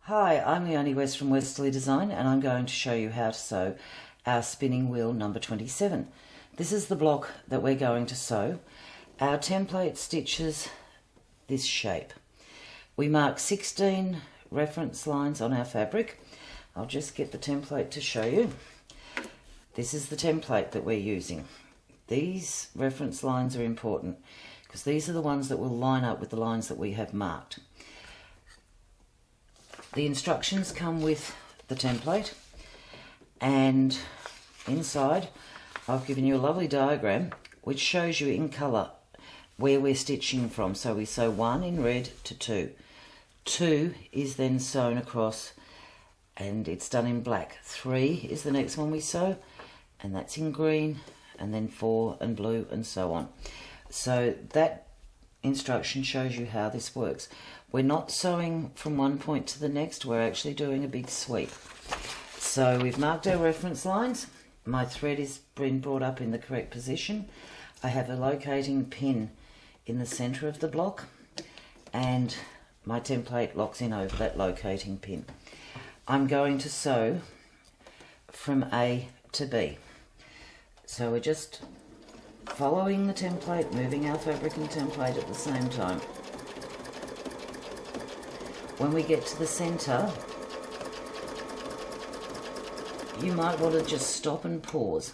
Hi, I'm Leonie West from Westalee Design, and I'm going to show you how to sew our spinning wheel number 27. This is the block that we're going to sew. Our template stitches this shape. We mark 16 reference lines on our fabric. I'll just get the template to show you. This is the template that we're using. These reference lines are important because these are the ones that will line up with the lines that we have marked. The instructions come with the template, and inside I've given you a lovely diagram which shows you in colour where we're stitching from. So we sew 1 in red to 2. 2 is then sewn across and it's done in black. 3 is the next one we sew, and that's in green, and then 4 and blue, and so on. So that instruction shows you how this works. We're not sewing from one point to the next, we're actually doing a big sweep. So we've marked our reference lines. My thread is been brought up in the correct position. I have a locating pin in the centre of the block, and my template locks in over that locating pin. I'm going to sew from A to B. So we're just following the template, moving our fabric and template at the same time. When we get to the centre, you might want to just stop and pause.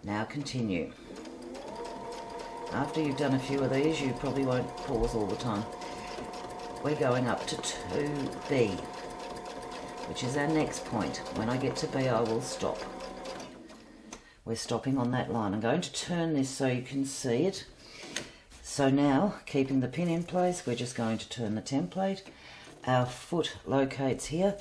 Now continue. After you've done a few of these, you probably won't pause all the time. We're going up to 2B, which is our next point. When I get to B, I will stop. We're stopping on that line. I'm going to turn this so you can see it. So now, keeping the pin in place, we're just going to turn the template. Our foot locates here.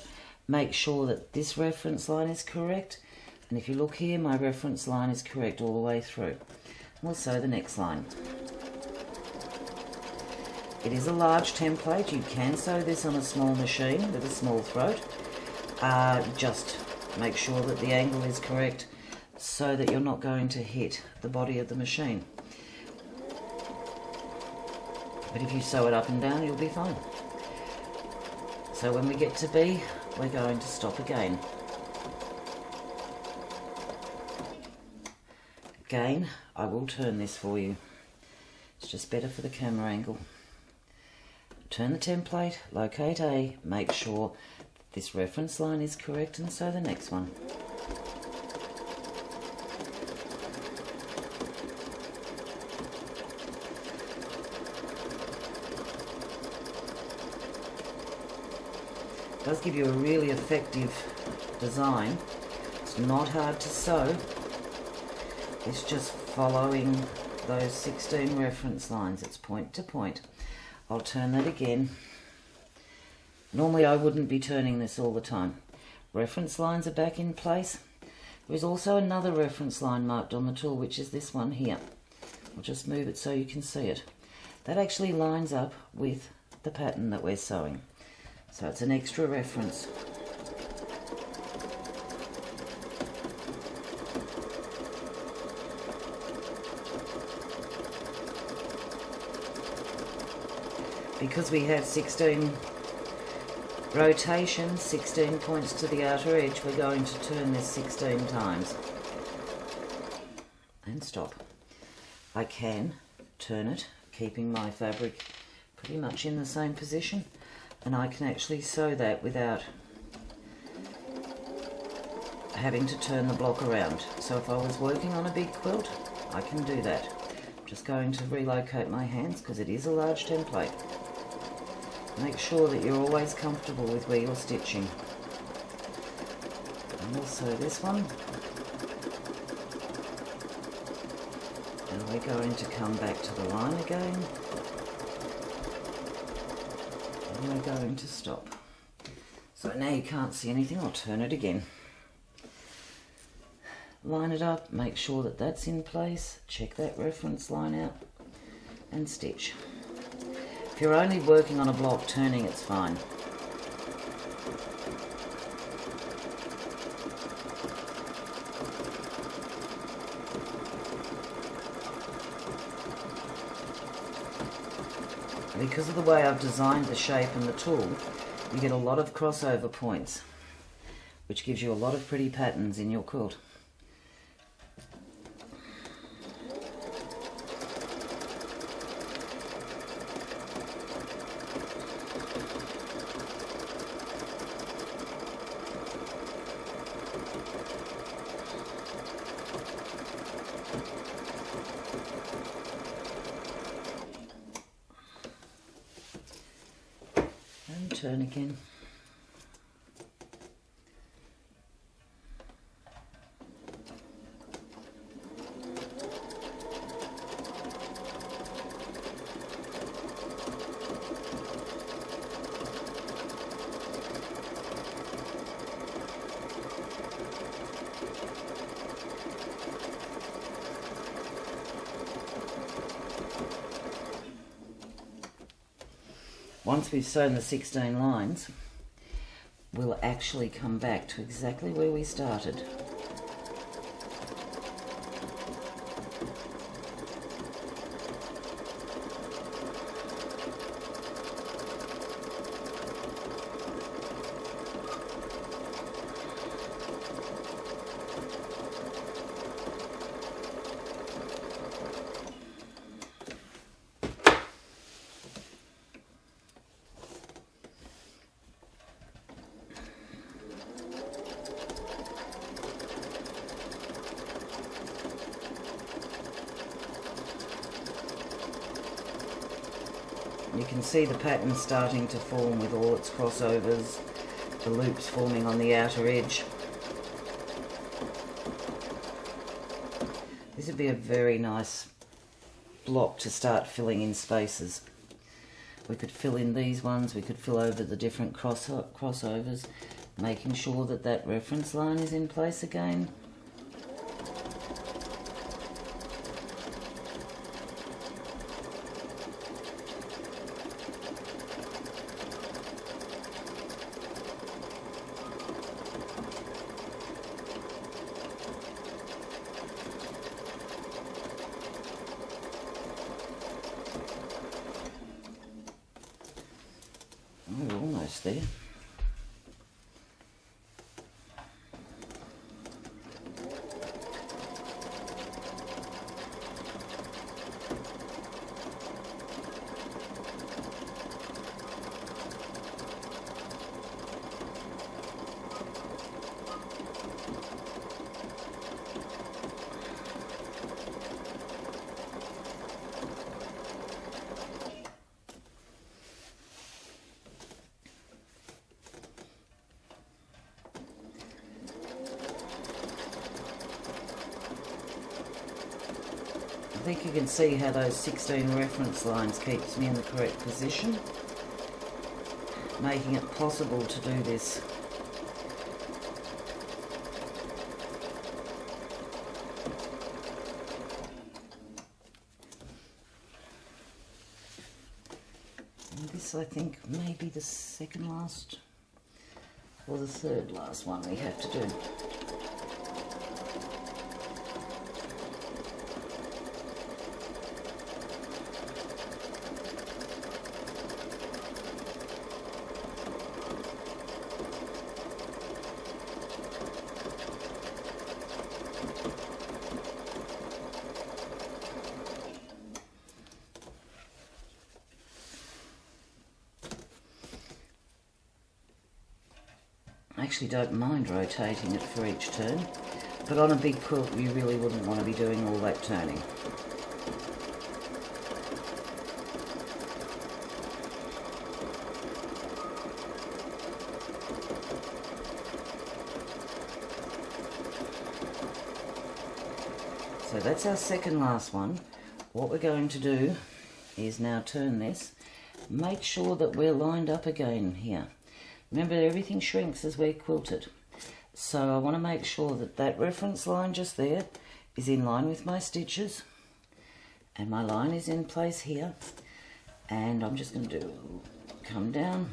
Make sure that this reference line is correct, and if you look here, my reference line is correct all the way through. We'll sew the next line. It is a large template. You can sew this on a small machine with a small throat. Just make sure that the angle is correct so that you're not going to hit the body of the machine. But if you sew it up and down, you'll be fine. So when we get to B, we're going to stop again. Again, I will turn this for you. It's just better for the camera angle. Turn the template, locate A, make sure this reference line is correct, and sew the next one. It does give you a really effective design. It's not hard to sew. It's just following those 16 reference lines. It's point to point. I'll turn that again. Normally I wouldn't be turning this all the time. Reference lines are back in place. There is also another reference line marked on the tool, which is this one here. I'll just move it so you can see it. That actually lines up with the pattern that we're sewing. So it's an extra reference. Because we have 16 rotations, 16 points to the outer edge, we're going to turn this 16 times. And stop. I can turn it, keeping my fabric pretty much in the same position. And I can actually sew that without having to turn the block around. So if I was working on a big quilt, I can do that. I'm just going to relocate my hands because it is a large template. Make sure that you're always comfortable with where you're stitching. And we'll sew this one. And we're going to come back to the line again. And we're going to stop. So now you can't see anything. I'll turn it again. Line it up, make sure that that's in place, check that reference line out, and stitch. If you're only working on a block, turning it's fine. Because of the way I've designed the shape and the tool, You get a lot of crossover points, which gives you a lot of pretty patterns in your quilt. And turn again. Once we've sewn the 16 lines, we'll actually come back to exactly where we started. You can see the pattern starting to form with all its crossovers, the loops forming on the outer edge. This would be a very nice block to start filling in spaces. We could fill in these ones, we could fill over the different crossovers, making sure that that reference line is in place again. We're almost there. I think you can see how those 16 reference lines keeps me in the correct position, making it possible to do this. And this, I think, may be the second last or the third last one we have to do. I actually don't mind rotating it for each turn, but on a big quilt you really wouldn't want to be doing all that turning. So that's our second last one. What we're going to do is now turn this, make sure that we're lined up again here. Remember, everything shrinks as we're quilted. So I want to make sure that that reference line just there is in line with my stitches. And my line is in place here. And I'm just going to come down.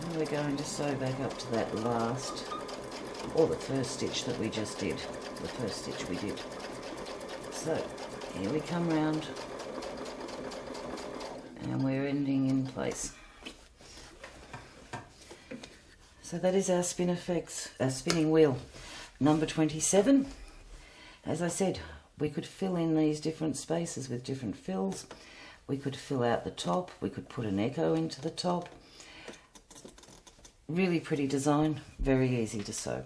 And we're going to sew back up to that last, or the first stitch that we just did. the first stitch we did. So here we come round and we're ending in place. So that is our spinning wheel number 27. As I said, we could fill in these different spaces with different fills. We could fill out the top. We could put an echo into the top. Really pretty design, very easy to sew.